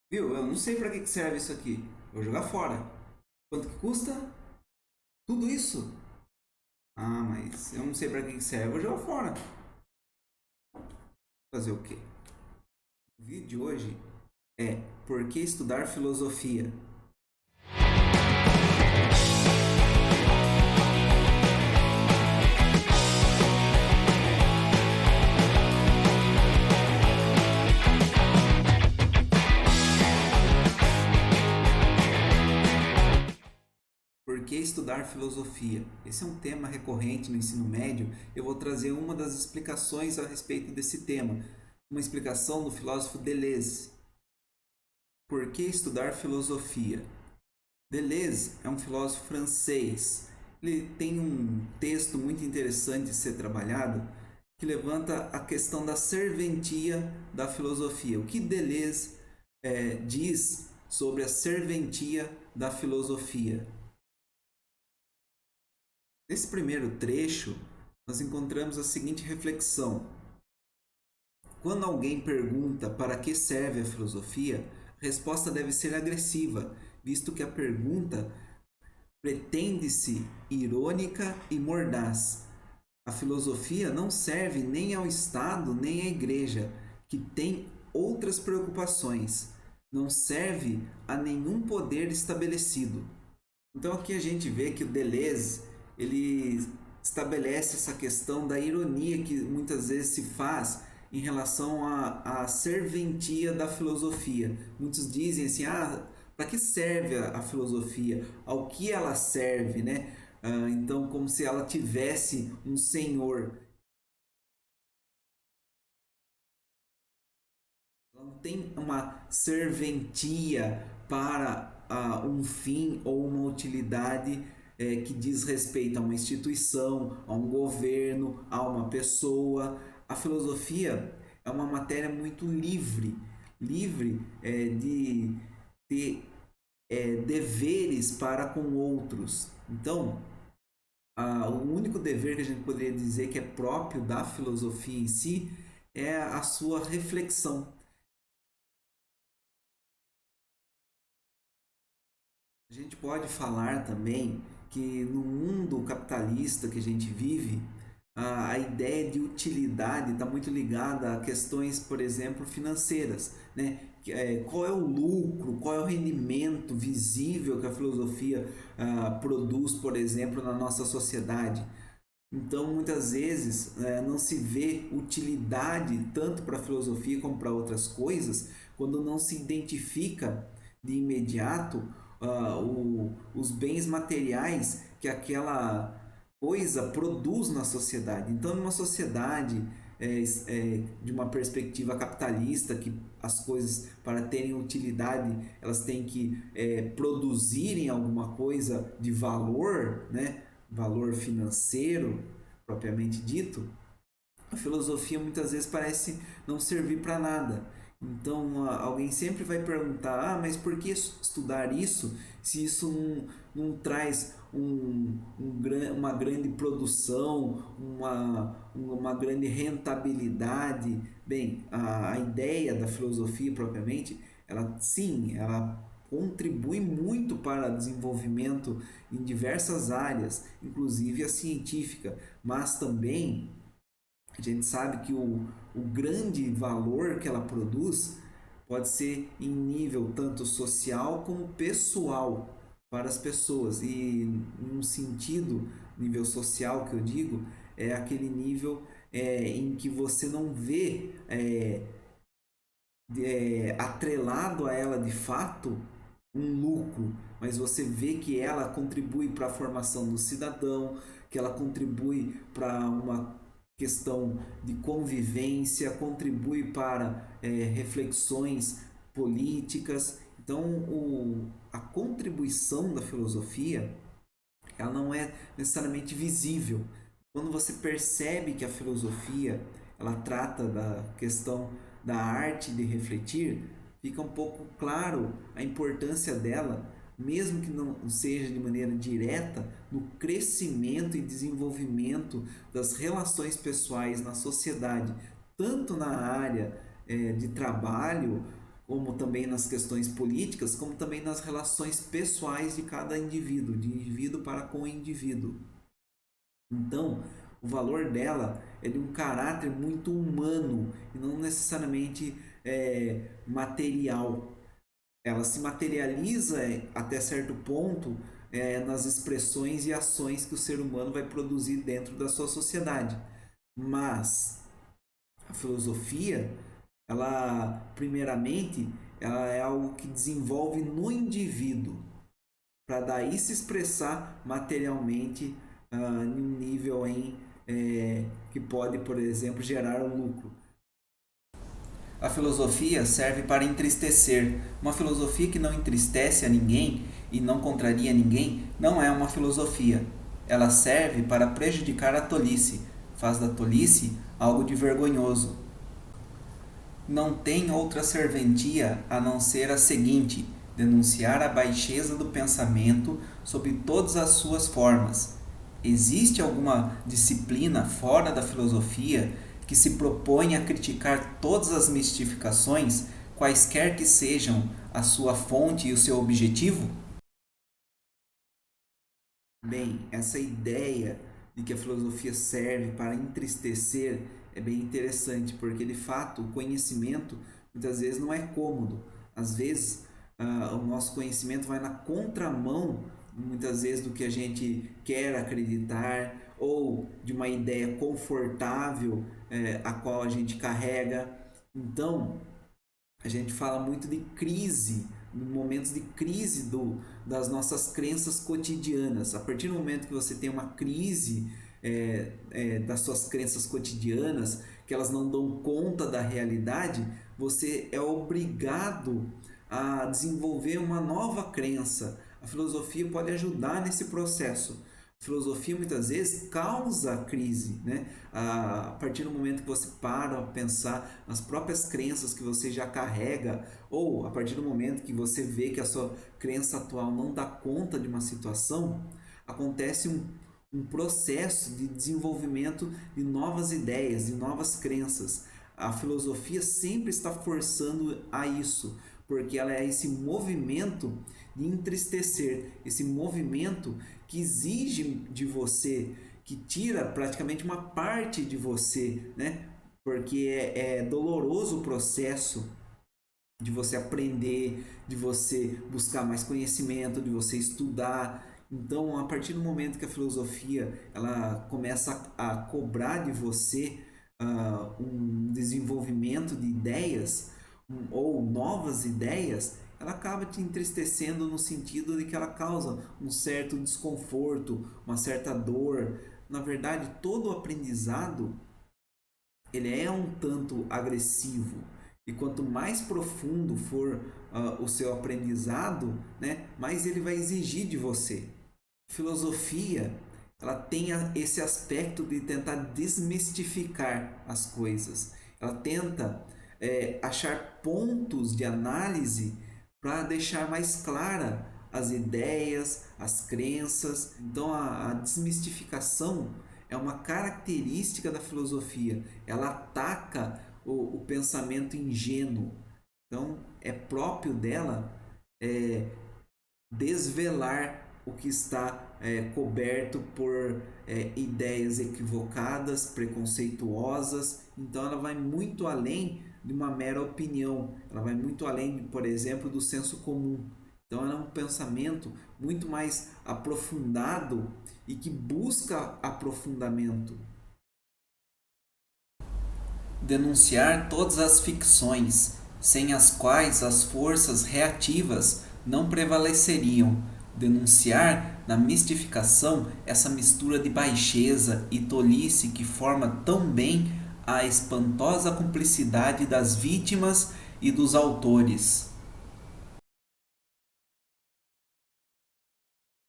Viu? Eu não sei para que serve isso aqui. Vou jogar fora. Quanto que custa? Tudo isso? Ah, mas eu não sei para que serve. Vou jogar fora. Fazer o quê? O vídeo de hoje é Por que estudar filosofia? Por que estudar filosofia? Esse é um tema recorrente no ensino médio. Eu vou trazer uma das explicações a respeito desse tema. Uma explicação do filósofo Deleuze. Por que estudar filosofia? Deleuze é um filósofo francês. Ele tem um texto muito interessante de ser trabalhado que levanta a questão da serventia da filosofia. O que Deleuze diz sobre a serventia da filosofia? Nesse primeiro trecho, nós encontramos a seguinte reflexão: quando alguém pergunta para que serve a filosofia, a resposta deve ser agressiva, visto que a pergunta pretende-se irônica e mordaz. A filosofia não serve nem ao Estado nem à Igreja, que tem outras preocupações. Não serve a nenhum poder estabelecido. Então aqui a gente vê que o Deleuze ele estabelece essa questão da ironia que muitas vezes se faz em relação à serventia da filosofia. Muitos dizem assim, para que serve a filosofia? Ao que ela serve, né? Então, como se ela tivesse um senhor. Ela não tem uma serventia para um fim ou uma utilidade que diz respeito a uma instituição, a um governo, a uma pessoa. A filosofia é uma matéria muito livre, livre de ter deveres para com outros. Então, o único dever que a gente poderia dizer que é próprio da filosofia em si é a sua reflexão. A gente pode falar também que no mundo capitalista que a gente vive, a ideia de utilidade está muito ligada a questões, por exemplo, financeiras, né? Qual é o lucro, qual é o rendimento visível que a filosofia produz, por exemplo, na nossa sociedade. Então, muitas vezes, não se vê utilidade tanto para a filosofia como para outras coisas, quando não se identifica de imediato os bens materiais que aquela coisa produz na sociedade. Então, numa sociedade de uma perspectiva capitalista, que as coisas, para terem utilidade, elas têm que produzirem alguma coisa de valor, né? Valor financeiro, propriamente dito, a filosofia muitas vezes parece não servir para nada. Então alguém sempre vai perguntar: mas por que estudar isso se isso não traz uma grande produção, uma grande rentabilidade? Bem, a ideia da filosofia propriamente, ela sim, ela contribui muito para o desenvolvimento em diversas áreas, inclusive a científica, mas também a gente sabe que o grande valor que ela produz pode ser em nível tanto social como pessoal para as pessoas. E num sentido, nível social que eu digo, é aquele nível em que você não vê atrelado a ela de fato um lucro, mas você vê que ela contribui para a formação do cidadão, que ela contribui para uma questão de convivência, contribui para reflexões políticas. Então, a contribuição da filosofia ela não é necessariamente visível. Quando você percebe que a filosofia ela trata da questão da arte de refletir, fica um pouco claro a importância dela, mesmo que não seja de maneira direta, no crescimento e desenvolvimento das relações pessoais na sociedade, tanto na área de trabalho, como também nas questões políticas, como também nas relações pessoais de cada indivíduo, de indivíduo para com o indivíduo. Então, o valor dela é de um caráter muito humano e não necessariamente material. Ela se materializa até certo ponto nas expressões e ações que o ser humano vai produzir dentro da sua sociedade. Mas a filosofia, ela primeiramente, ela é algo que desenvolve no indivíduo para daí se expressar materialmente em um nível que pode, por exemplo, gerar lucro. A filosofia serve para entristecer. Uma filosofia que não entristece a ninguém e não contraria ninguém não é uma filosofia. Ela serve para prejudicar a tolice, faz da tolice algo de vergonhoso. Não tem outra serventia a não ser a seguinte: denunciar a baixeza do pensamento sob todas as suas formas. Existe alguma disciplina fora da filosofia que se propõe a criticar todas as mistificações, quaisquer que sejam a sua fonte e o seu objetivo? Bem, essa ideia de que a filosofia serve para entristecer é bem interessante, porque de fato o conhecimento muitas vezes não é cômodo. Às vezes o nosso conhecimento vai na contramão, muitas vezes, do que a gente quer acreditar ou de uma ideia confortável a qual a gente carrega. Então, a gente fala muito de crise, momentos de crise das nossas crenças cotidianas. A partir do momento que você tem uma crise das suas crenças cotidianas, que elas não dão conta da realidade, você é obrigado a desenvolver uma nova crença. A filosofia pode ajudar nesse processo. A filosofia muitas vezes causa crise, né? A partir do momento que você para pensar nas próprias crenças que você já carrega, ou a partir do momento que você vê que a sua crença atual não dá conta de uma situação, acontece um processo de desenvolvimento de novas ideias, de novas crenças. A filosofia sempre está forçando a isso, porque ela é esse movimento de entristecer, esse movimento que exige de você, que tira praticamente uma parte de você, né? Porque é doloroso o processo de você aprender, de você buscar mais conhecimento, de você estudar. Então, a partir do momento que a filosofia ela começa a cobrar de você um desenvolvimento de ideias ou novas ideias, ela acaba te entristecendo no sentido de que ela causa um certo desconforto, uma certa dor. Na verdade, todo aprendizado ele é um tanto agressivo. E quanto mais profundo for o seu aprendizado, né, mais ele vai exigir de você. Filosofia, ela tem esse aspecto de tentar desmistificar as coisas. Ela tenta achar pontos de análise para deixar mais clara as ideias, as crenças. Então, a desmistificação é uma característica da filosofia. Ela ataca o pensamento ingênuo. Então, é próprio dela desvelar o que está coberto por ideias equivocadas, preconceituosas. Então, ela vai muito além de uma mera opinião, ela vai muito além, por exemplo, do senso comum. Então, ela é um pensamento muito mais aprofundado e que busca aprofundamento. Denunciar todas as ficções, sem as quais as forças reativas não prevaleceriam. Denunciar na mistificação essa mistura de baixeza e tolice que forma tão bem a espantosa cumplicidade das vítimas e dos autores.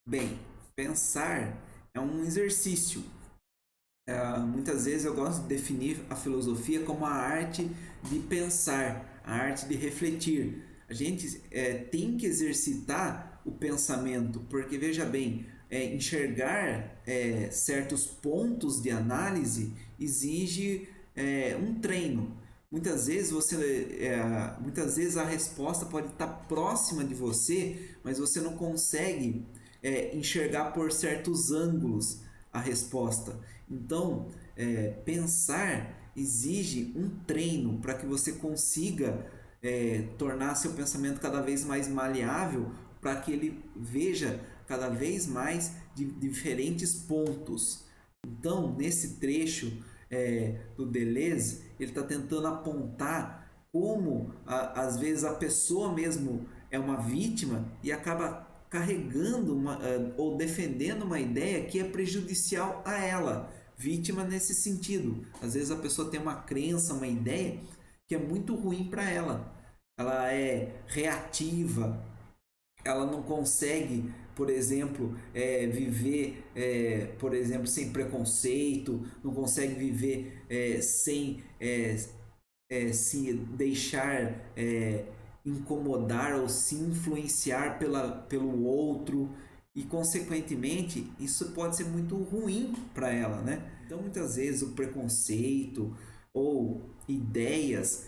Bem, pensar é um exercício. Muitas vezes eu gosto de definir a filosofia como a arte de pensar, a arte de refletir. A gente tem que exercitar o pensamento, porque veja bem, enxergar certos pontos de análise exige um treino. muitas vezes a resposta pode estar próxima de você, mas você não consegue enxergar por certos ângulos a resposta. Então, pensar exige um treino para que você consiga tornar seu pensamento cada vez mais maleável, para que ele veja cada vez mais de diferentes pontos. Então, nesse trecho do Deleuze, ele está tentando apontar como, às vezes, a pessoa mesmo é uma vítima e acaba carregando ou defendendo uma ideia que é prejudicial a ela. Vítima nesse sentido. Às vezes a pessoa tem uma crença, uma ideia que é muito ruim para ela. Ela é reativa, ela não consegue, por exemplo, viver, por exemplo, sem preconceito, não consegue viver sem se deixar incomodar ou se influenciar pelo outro, e consequentemente isso pode ser muito ruim para ela, né? Então muitas vezes o preconceito ou ideias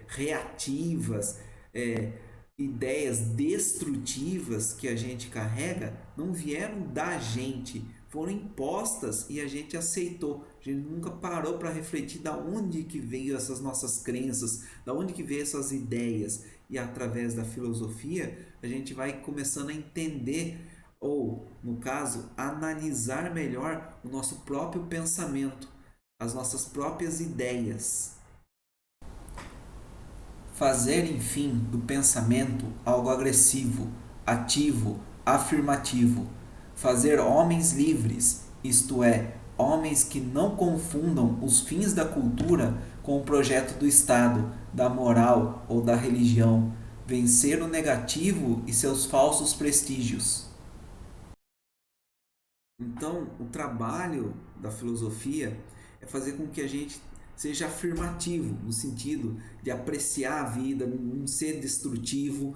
reativas, é, ideias destrutivas que a gente carrega não vieram da gente, foram impostas e a gente aceitou. A gente nunca parou para refletir da onde que veio essas nossas crenças, da onde que veio essas ideias. E através da filosofia a gente vai começando a entender, ou no caso, analisar melhor o nosso próprio pensamento, as nossas próprias ideias. Fazer, enfim, do pensamento algo agressivo, ativo, afirmativo. Fazer homens livres, isto é, homens que não confundam os fins da cultura com o projeto do Estado, da moral ou da religião. Vencer o negativo e seus falsos prestígios. Então, o trabalho da filosofia é fazer com que a gente seja afirmativo, no sentido de apreciar a vida, não ser destrutivo.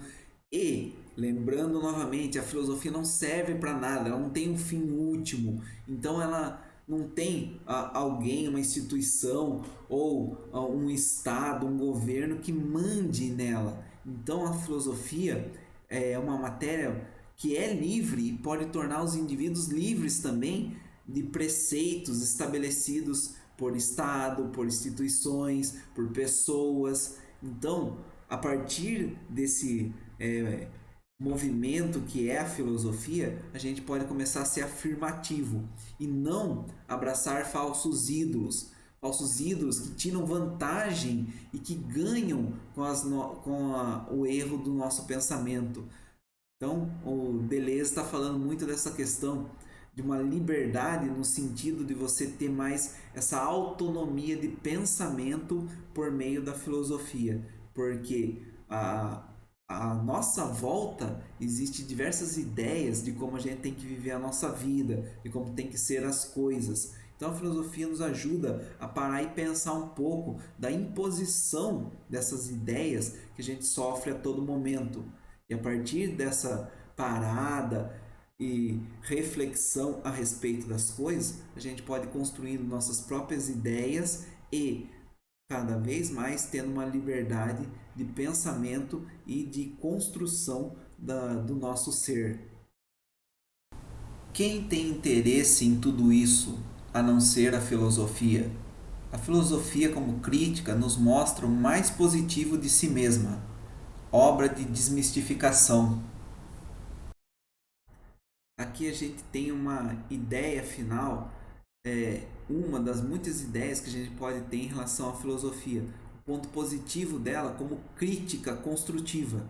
E, lembrando novamente, a filosofia não serve para nada, ela não tem um fim último. Então, ela não tem alguém, uma instituição ou um Estado, um governo que mande nela. Então, a filosofia é uma matéria que é livre e pode tornar os indivíduos livres também de preceitos estabelecidos por Estado, por instituições, por pessoas. Então, a partir desse movimento que é a filosofia, a gente pode começar a ser afirmativo e não abraçar falsos ídolos que tiram vantagem e que ganham com o erro do nosso pensamento. Então, o Deleuze está falando muito dessa questão de uma liberdade no sentido de você ter mais essa autonomia de pensamento por meio da filosofia, porque a nossa volta existe diversas ideias de como a gente tem que viver a nossa vida, de como tem que ser as coisas. Então a filosofia nos ajuda a parar e pensar um pouco da imposição dessas ideias que a gente sofre a todo momento. E a partir dessa parada e reflexão a respeito das coisas, a gente pode construir nossas próprias ideias e cada vez mais tendo uma liberdade de pensamento e de construção do nosso ser. Quem tem interesse em tudo isso, a não ser a filosofia? A filosofia, como crítica, nos mostra o mais positivo de si mesma, obra de desmistificação. Aqui a gente tem uma ideia final, uma das muitas ideias que a gente pode ter em relação à filosofia. O ponto positivo dela como crítica construtiva.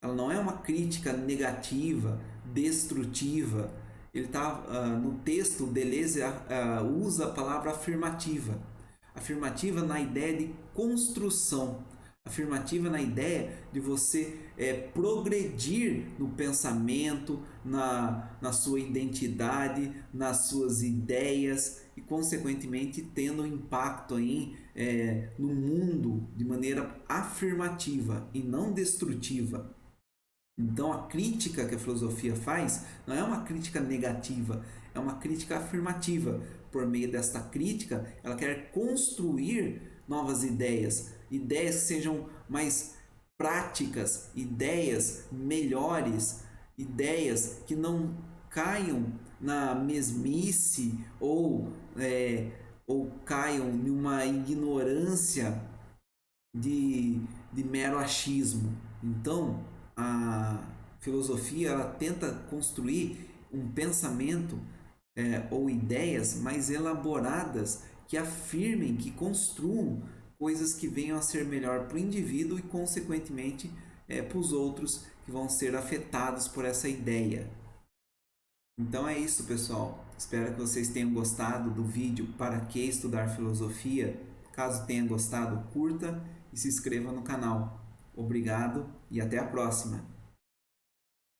Ela não é uma crítica negativa, destrutiva. Ele tá, no texto, Deleuze usa a palavra afirmativa. Afirmativa na ideia de construção. Afirmativa na ideia de você progredir no pensamento, na sua identidade, nas suas ideias e, consequentemente, tendo um impacto aí, no mundo de maneira afirmativa e não destrutiva. Então, a crítica que a filosofia faz não é uma crítica negativa, é uma crítica afirmativa. Por meio desta crítica, ela quer construir novas ideias, ideias que sejam mais práticas, ideias melhores, ideias que não caiam na mesmice ou caiam em uma ignorância de mero achismo. Então, a filosofia ela tenta construir um pensamento ou ideias mais elaboradas que afirmem, que construam coisas que venham a ser melhor para o indivíduo e, consequentemente, para os outros que vão ser afetados por essa ideia. Então é isso, pessoal. Espero que vocês tenham gostado do vídeo Para que estudar filosofia? Caso tenha gostado, curta e se inscreva no canal. Obrigado e até a próxima!